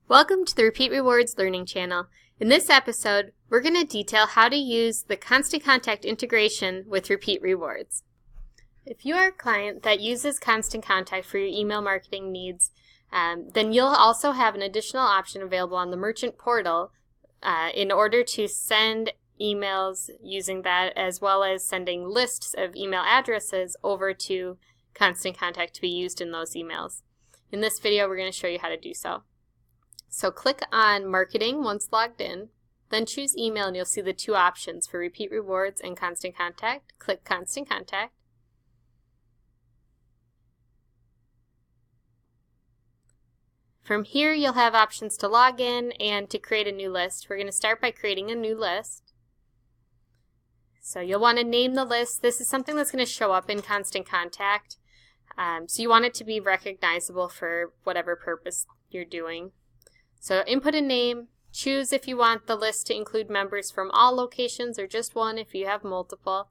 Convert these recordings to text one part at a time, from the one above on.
Welcome to the Repeat Rewards Learning Channel. In this episode, we're going to detail how to use the Constant Contact integration with Repeat Rewards. If you are a client that uses Constant Contact for your email marketing needs, then you'll also have an additional option available on the merchant portal in order to send emails using that, as well as sending lists of email addresses over to Constant Contact to be used in those emails. In this video, we're going to show you how to do so. So click on Marketing once logged in, then choose Email and you'll see the two options for Repeat Rewards and Constant Contact. Click Constant Contact. From here you'll have options to log in and to create a new list. We're going to start by creating a new list. So you'll want to name the list. This is something that's going to show up in Constant Contact. So you want it to be recognizable for whatever purpose you're doing. So input a name, choose if you want the list to include members from all locations or just one if you have multiple.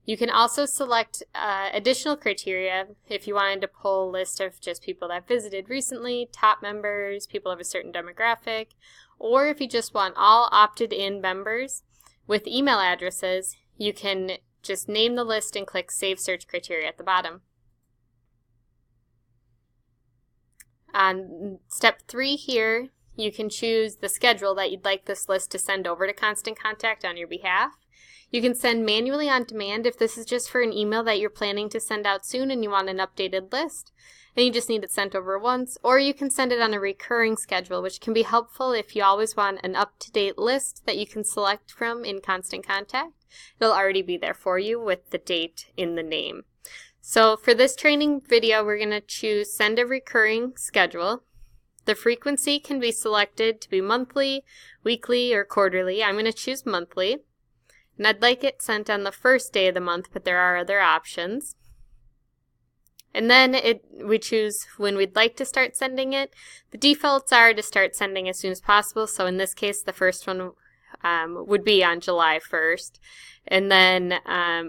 You can also select additional criteria if you wanted to pull a list of just people that visited recently, top members, people of a certain demographic, or if you just want all opted-in members with email addresses, you can just name the list and click Save Search Criteria at the bottom. On step 3 here, you can choose the schedule that you'd like this list to send over to Constant Contact on your behalf. You can send manually on demand if this is just for an email that you're planning to send out soon and you want an updated list, and you just need it sent over once, or you can send it on a recurring schedule, which can be helpful if you always want an up-to-date list that you can select from in Constant Contact. It'll already be there for you with the date in the name. So for this training video, we're going to choose Send a Recurring Schedule. The frequency can be selected to be monthly, weekly, or quarterly. I'm going to choose monthly. And I'd like it sent on the first day of the month, but there are other options. And then we choose when we'd like to start sending it. The defaults are to start sending as soon as possible. So in this case, the first one would be on July 1st. And then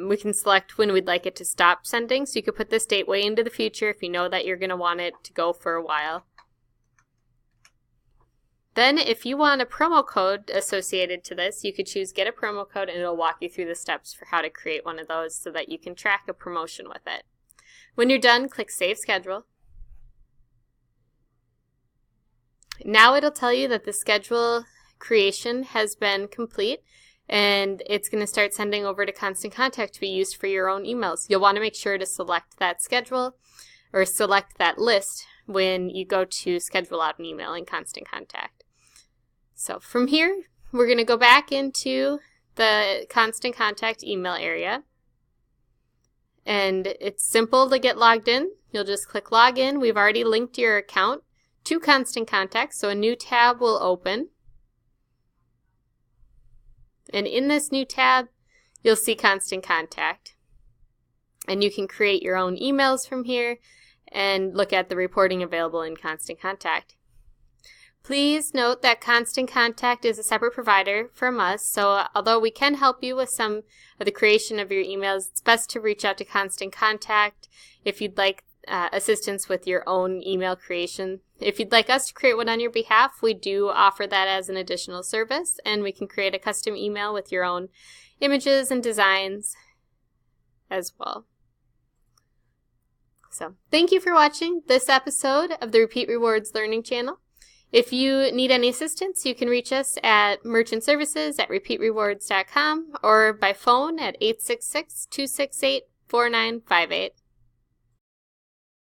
we can select when we'd like it to stop sending. So you could put this date way into the future if you know that you're going to want it to go for a while. Then if you want a promo code associated to this, you could choose Get a Promo Code and it'll walk you through the steps for how to create one of those so that you can track a promotion with it. When you're done, click Save Schedule. Now it'll tell you that the schedule creation has been complete and it's going to start sending over to Constant Contact to be used for your own emails. You'll want to make sure to select that schedule or select that list when you go to schedule out an email in Constant Contact. So from here, we're going to go back into the Constant Contact email area. And it's simple to get logged in. You'll just click Login. We've already linked your account to Constant Contact, so a new tab will open. And in this new tab, you'll see Constant Contact. And you can create your own emails from here and look at the reporting available in Constant Contact. Please note that Constant Contact is a separate provider from us, so although we can help you with some of the creation of your emails, it's best to reach out to Constant Contact if you'd like assistance with your own email creation. If you'd like us to create one on your behalf, we do offer that as an additional service, and we can create a custom email with your own images and designs as well. So, thank you for watching this episode of the Repeat Rewards Learning Channel. If you need any assistance, you can reach us at merchant services at repeatrewards.com or by phone at 866-268-4958.